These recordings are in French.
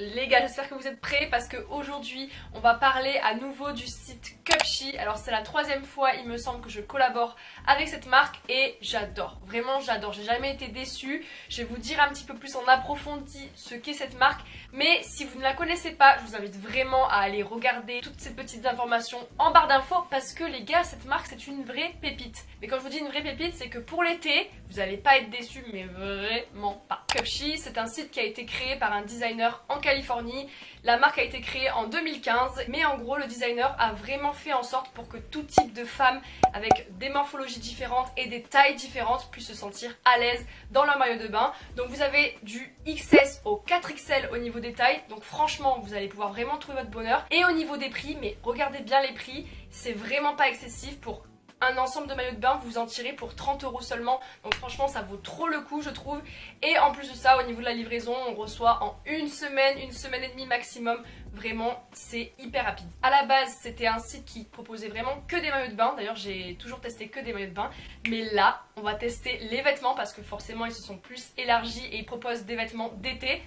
Les gars, j'espère que vous êtes prêts parce qu'aujourd'hui on va parler à nouveau du site Cupshe. Alors c'est la troisième fois il me semble que je collabore avec cette marque et j'adore, vraiment j'adore, j'ai jamais été déçue. Je vais vous dire un petit peu plus en approfondi ce qu'est cette marque, mais si vous ne la connaissez pas, je vous invite vraiment à aller regarder toutes ces petites informations en barre d'infos parce que les gars, cette marque c'est une vraie pépite. Mais quand je vous dis une vraie pépite, c'est que pour l'été, vous n'allez pas être déçus, mais vraiment pas. Cupshe, c'est un site qui a été créé par un designer en Californie. La marque a été créée en 2015, mais en gros le designer a vraiment fait en sorte pour que tout type de femmes avec des morphologies différentes et des tailles différentes puissent se sentir à l'aise dans leur maillot de bain. Donc vous avez du XS au 4XL au niveau des tailles, donc franchement vous allez pouvoir vraiment trouver votre bonheur. Et au niveau des prix, mais regardez bien les prix, c'est vraiment pas excessif. Pour un ensemble de maillots de bain, vous en tirez pour 30 € seulement. Donc franchement ça vaut trop le coup je trouve. Et en plus de ça, au niveau de la livraison, on reçoit en une semaine et demie maximum. Vraiment c'est hyper rapide. À la base c'était un site qui proposait vraiment que des maillots de bain. D'ailleurs j'ai toujours testé que des maillots de bain. Mais là on va tester les vêtements parce que forcément ils se sont plus élargis et ils proposent des vêtements d'été.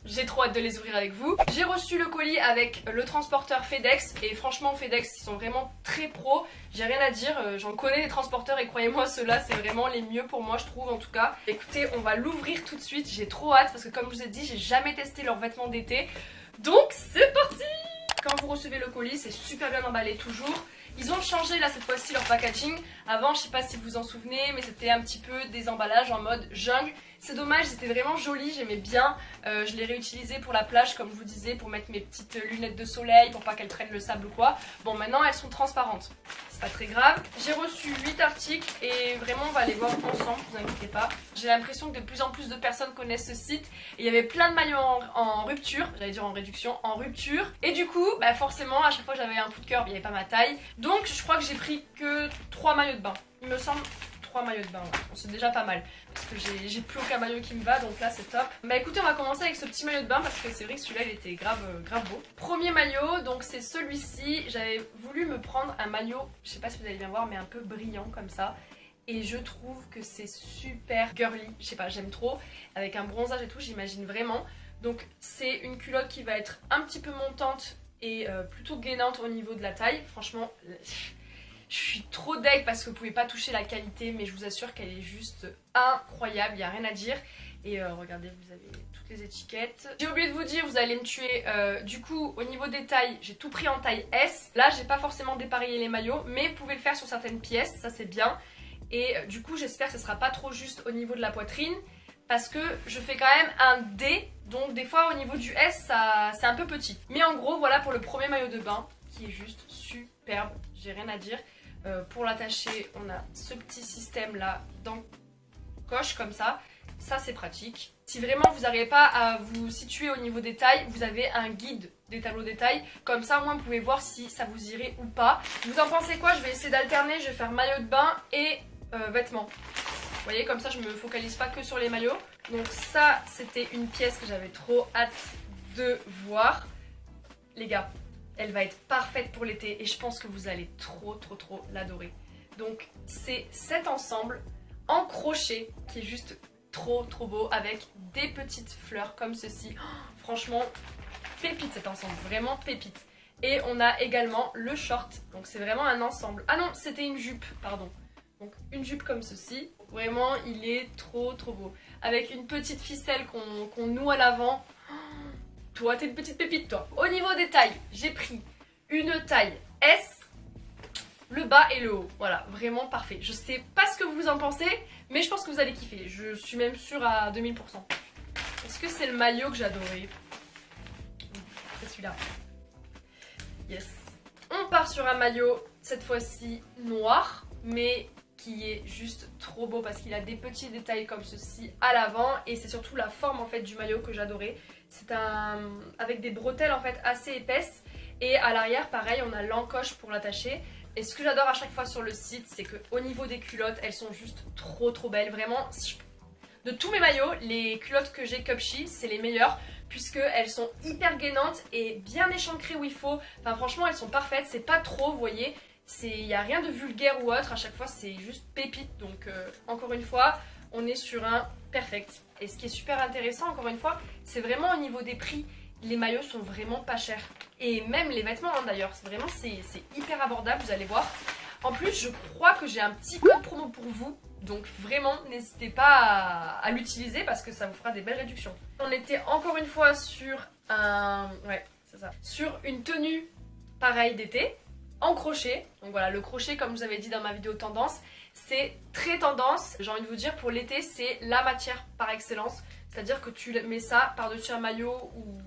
J'ai trop hâte de les ouvrir avec vous. J'ai reçu le colis avec le transporteur FedEx et franchement FedEx ils sont vraiment très pro. J'ai rien à dire, j'en connais les transporteurs et croyez-moi ceux-là c'est vraiment les mieux pour moi je trouve en tout cas. Écoutez, on va l'ouvrir tout de suite, j'ai trop hâte parce que comme je vous ai dit j'ai jamais testé leurs vêtements d'été. Donc c'est parti! Quand vous recevez le colis, c'est super bien emballé toujours. Ils ont changé là cette fois-ci leur packaging. Avant, je sais pas si vous vous en souvenez, mais c'était un petit peu des emballages en mode jungle. C'est dommage, c'était vraiment joli, j'aimais bien. Je l'ai réutilisé pour la plage, comme je vous disais, pour mettre mes petites lunettes de soleil, pour pas qu'elles traînent le sable ou quoi. Bon, maintenant elles sont transparentes. C'est pas très grave. J'ai reçu 8 articles et vraiment on va les voir ensemble, vous inquiétez pas. J'ai l'impression que de plus en plus de personnes connaissent ce site. Et il y avait plein de maillots en rupture, j'allais dire en réduction, en rupture. Et du coup, bah forcément, à chaque fois j'avais un coup de cœur, il n'y avait pas ma taille. Donc je crois que j'ai pris que 3 maillots de bain. Il me semble 3 maillots de bain, ouais. Bon, c'est déjà pas mal. Parce que j'ai plus aucun maillot qui me va, donc là c'est top. Bah écoutez, on va commencer avec ce petit maillot de bain parce que c'est vrai que celui-là il était grave beau. Premier maillot, donc c'est celui-ci. J'avais voulu me prendre un maillot, je sais pas si vous allez bien voir, mais un peu brillant comme ça. Et je trouve que c'est super girly, je sais pas, j'aime trop. Avec un bronzage et tout, j'imagine vraiment. Donc c'est une culotte qui va être un petit peu montante et plutôt gainante au niveau de la taille. Franchement, je suis trop deg parce que vous pouvez pas toucher la qualité, mais je vous assure qu'elle est juste incroyable, il n'y a rien à dire. Et regardez, vous avez toutes les étiquettes. J'ai oublié de vous dire, vous allez me tuer. Du coup, au niveau des tailles, j'ai tout pris en taille S. Là, j'ai pas forcément dépareillé les maillots, mais vous pouvez le faire sur certaines pièces, ça c'est bien. Et du coup, j'espère que ce sera pas trop juste au niveau de la poitrine. Parce que je fais quand même un D, donc des fois au niveau du S, c'est un peu petit. Mais en gros, voilà pour le premier maillot de bain, qui est juste superbe, j'ai rien à dire. Pour l'attacher, on a ce petit système là d'encoche comme ça. Ça c'est pratique. Si vraiment vous n'arrivez pas à vous situer au niveau des tailles, vous avez un guide des tableaux des tailles. Comme ça au moins vous pouvez voir si ça vous irait ou pas. Vous en pensez quoi? Je vais essayer d'alterner, je vais faire maillot de bain et vêtements. Vous voyez, comme ça je me focalise pas que sur les maillots. Donc ça c'était une pièce que j'avais trop hâte de voir. Les gars, elle va être parfaite pour l'été et je pense que vous allez trop l'adorer. Donc c'est cet ensemble en crochet qui est juste trop beau avec des petites fleurs comme ceci. Oh, franchement pépite cet ensemble, vraiment pépite. Et on a également le short, donc c'est vraiment un ensemble. Ah non, c'était une jupe, pardon. Donc une jupe comme ceci, vraiment il est trop beau. Avec une petite ficelle qu'on noue à l'avant. Toi, t'es une petite pépite, toi. Au niveau des tailles, j'ai pris une taille S, le bas et le haut. Voilà, vraiment parfait. Je sais pas ce que vous en pensez, mais je pense que vous allez kiffer. Je suis même sûre à 2000%. Est-ce que c'est le maillot que j'adorais? C'est celui-là. Yes. On part sur un maillot, cette fois-ci noir, mais qui est juste trop beau parce qu'il a des petits détails comme ceci à l'avant et c'est surtout la forme en fait du maillot que j'adorais. C'est avec des bretelles en fait assez épaisses et à l'arrière pareil on a l'encoche pour l'attacher. Et ce que j'adore à chaque fois sur le site, c'est qu'au niveau des culottes, elles sont juste trop belles. Vraiment, de tous mes maillots, les culottes que j'ai Cupshe, c'est les meilleures puisqu'elles sont hyper gainantes et bien échancrées où il faut. Enfin franchement elles sont parfaites, c'est pas trop, vous voyez. Il n'y a rien de vulgaire ou autre, à chaque fois c'est juste pépite. Donc encore une fois, on est sur un perfect. Et ce qui est super intéressant, encore une fois, c'est vraiment au niveau des prix. les maillots sont vraiment pas chers. Et même les vêtements hein, d'ailleurs, vraiment c'est hyper abordable, vous allez voir. En plus je crois que j'ai un petit code promo pour vous. Donc vraiment n'hésitez pas à l'utiliser parce que ça vous fera des belles réductions. On était encore une fois sur un... ouais c'est ça. Sur une tenue pareille d'été, en crochet. Donc voilà, le crochet comme je vous avais dit dans ma vidéo tendance, c'est très tendance. J'ai envie de vous dire pour l'été c'est la matière par excellence. C'est-à-dire que tu mets ça par-dessus un maillot ou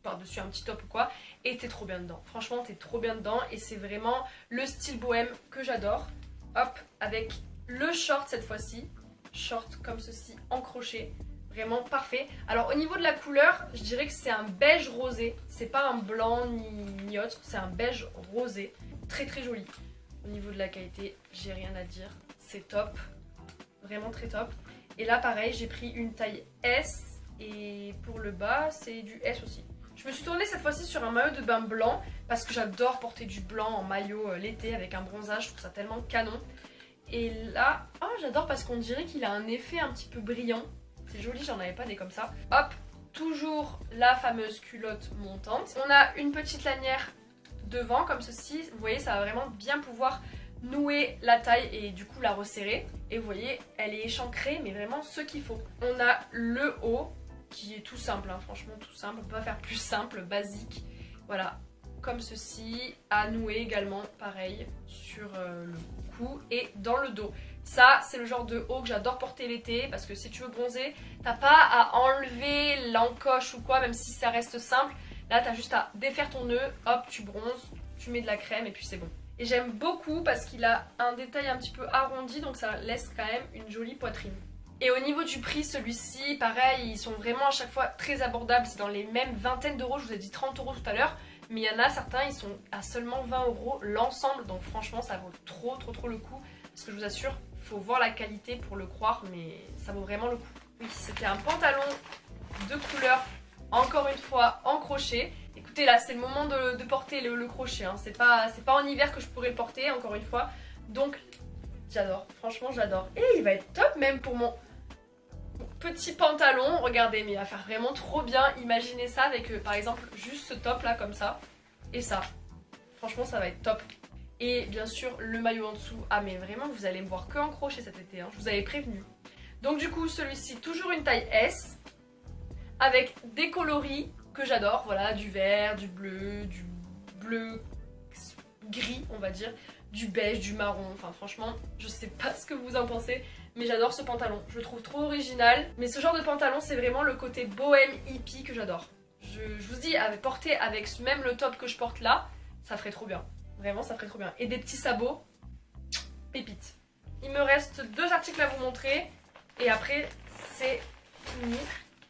par-dessus un petit top ou quoi et t'es trop bien dedans. Franchement t'es trop bien dedans et c'est vraiment le style bohème que j'adore. Hop, avec le short cette fois-ci, short comme ceci en crochet, vraiment parfait. Alors au niveau de la couleur, je dirais que c'est un beige rosé, c'est pas un blanc ni autre, c'est un beige rosé, très très joli. Au niveau de la qualité, j'ai rien à dire, c'est top, vraiment très top. Et là pareil, j'ai pris une taille S et pour le bas c'est du S aussi. Je me suis tournée cette fois-ci sur un maillot de bain blanc parce que j'adore porter du blanc en maillot l'été avec un bronzage, je trouve ça tellement canon. Et là, oh j'adore parce qu'on dirait qu'il a un effet un petit peu brillant. C'est joli, j'en avais pas des comme ça. Hop, toujours la fameuse culotte montante. On a une petite lanière devant comme ceci. Vous voyez, ça va vraiment bien pouvoir nouer la taille et du coup la resserrer. Et vous voyez, elle est échancrée, mais vraiment ce qu'il faut. On a le haut qui est tout simple, hein, franchement tout simple. On peut pas faire plus simple, basique. Voilà, comme ceci, à nouer également, pareil, sur le cou et dans le dos. Ça, c'est le genre de haut que j'adore porter l'été parce que si tu veux bronzer, t'as pas à enlever l'encoche ou quoi, même si ça reste simple. Là, t'as juste à défaire ton nœud, hop, tu bronzes, tu mets de la crème et puis c'est bon. Et j'aime beaucoup parce qu'il a un détail un petit peu arrondi, donc ça laisse quand même une jolie poitrine. Et au niveau du prix, celui-ci, pareil, ils sont vraiment à chaque fois très abordables. C'est dans les mêmes vingtaines d'euros, je vous ai dit 30 euros tout à l'heure. Mais il y en a certains, ils sont à seulement 20 euros l'ensemble. Donc franchement, ça vaut trop le coup. Parce que je vous assure, il faut voir la qualité pour le croire, mais ça vaut vraiment le coup. Oui, c'était un pantalon de couleur, encore une fois, en crochet. Écoutez, là, c'est le moment de porter le crochet. Hein. C'est pas en hiver que je pourrais le porter, encore une fois. Donc, j'adore. Franchement, j'adore. Et il va être top même pour mon petit pantalon, regardez, mais il va faire vraiment trop bien. Imaginez ça avec par exemple juste ce top là comme ça et ça, franchement ça va être top. Et bien sûr le maillot en dessous, ah mais vraiment vous allez me voir que en crochet cet été, hein. Je vous avais prévenu. Donc du coup celui-ci toujours une taille S avec des coloris que j'adore, voilà, du vert, du bleu gris on va dire, du beige, du marron, enfin franchement je sais pas ce que vous en pensez. Mais j'adore ce pantalon, je le trouve trop original. Mais ce genre de pantalon, c'est vraiment le côté bohème hippie que j'adore. Je vous dis, porter avec même le top que je porte là, ça ferait trop bien. Vraiment, ça ferait trop bien. Et des petits sabots, pépite. Il me reste 2 articles à vous montrer. Et après, c'est fini.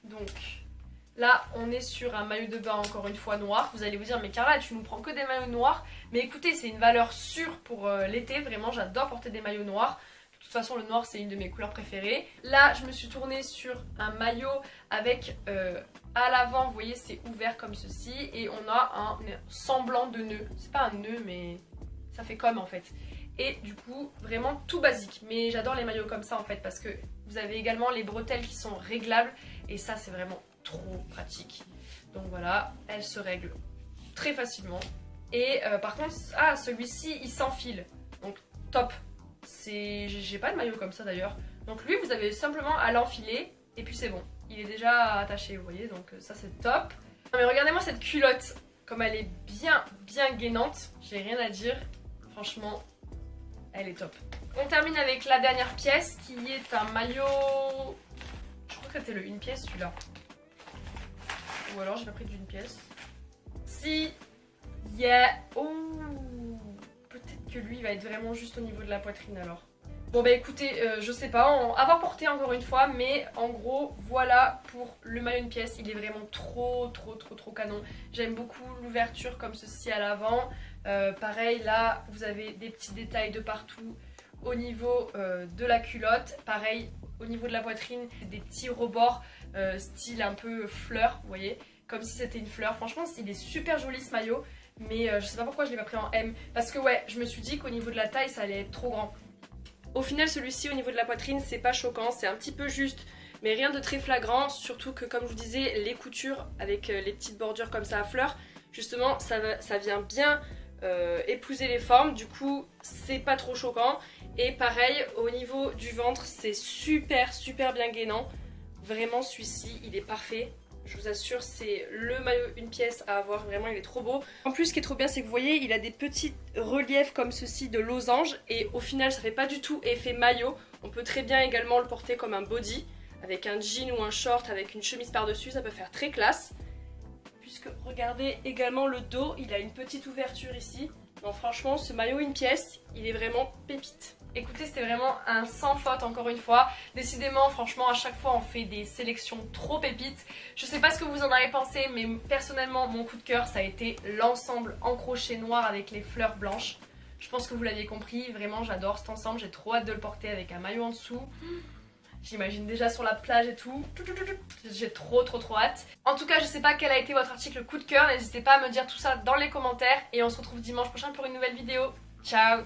Donc, là, on est sur un maillot de bain, encore une fois, noir. Vous allez vous dire, mais Carla, tu nous prends que des maillots noirs. Mais écoutez, c'est une valeur sûre pour l'été. Vraiment, j'adore porter des maillots noirs. De toute façon le noir c'est une de mes couleurs préférées. Là je me suis tournée sur un maillot avec à l'avant vous voyez c'est ouvert comme ceci. Et on a un semblant de nœud. C'est pas un nœud mais ça fait comme en fait. Et du coup vraiment tout basique. Mais j'adore les maillots comme ça en fait parce que vous avez également les bretelles qui sont réglables. Et ça c'est vraiment trop pratique. Donc voilà, elles se règlent très facilement. Et par contre, celui-ci il s'enfile. Donc top. J'ai pas de maillot comme ça d'ailleurs. Donc lui vous avez simplement à l'enfiler et puis c'est bon. Il est déjà attaché vous voyez, donc ça c'est top. Non mais regardez moi cette culotte, comme elle est bien gainante, j'ai rien à dire. Franchement elle est top. On termine avec la dernière pièce qui est un maillot. Je crois que c'était le une pièce celui-là. Ou alors j'ai pas pris d'une pièce. Si yeah. Oh, que lui il va être vraiment juste au niveau de la poitrine alors. Bon bah écoutez, je sais pas, avoir porté encore une fois, mais en gros voilà pour le maillot une pièce, il est vraiment trop canon. J'aime beaucoup l'ouverture comme ceci à l'avant. Pareil là vous avez des petits détails de partout au niveau de la culotte. Pareil au niveau de la poitrine, des petits rebords style un peu fleur, vous voyez, comme si c'était une fleur. Franchement il est super joli ce maillot. Mais je sais pas pourquoi je l'ai pas pris en M. Parce que ouais, je me suis dit qu'au niveau de la taille, ça allait être trop grand. Au final, celui-ci, au niveau de la poitrine, c'est pas choquant. C'est un petit peu juste mais rien de très flagrant, surtout que comme je vous disais, les coutures avec les petites bordures comme ça à fleurs, justement ça vient bien épouser les formes, du coup c'est pas trop choquant. Et pareil au niveau du ventre, c'est super bien gainant, vraiment celui-ci il est parfait. Je vous assure, c'est le maillot une pièce à avoir, vraiment il est trop beau. En plus ce qui est trop bien, c'est que vous voyez, il a des petits reliefs comme ceci de losange et au final ça fait pas du tout effet maillot. On peut très bien également le porter comme un body, avec un jean ou un short avec une chemise par-dessus, ça peut faire très classe. Puisque regardez également le dos, il a une petite ouverture ici. Donc franchement, ce maillot une pièce, il est vraiment pépite. Écoutez, c'était vraiment un sans faute encore une fois. Décidément, franchement, à chaque fois on fait des sélections trop pépites. Je sais pas ce que vous en avez pensé, mais personnellement, mon coup de cœur, ça a été l'ensemble en crochet noir avec les fleurs blanches. Je pense que vous l'aviez compris, vraiment j'adore cet ensemble, j'ai trop hâte de le porter avec un maillot en dessous. J'imagine déjà sur la plage et tout. J'ai trop hâte. En tout cas, je sais pas quel a été votre article coup de cœur. N'hésitez pas à me dire tout ça dans les commentaires. Et on se retrouve dimanche prochain pour une nouvelle vidéo. Ciao!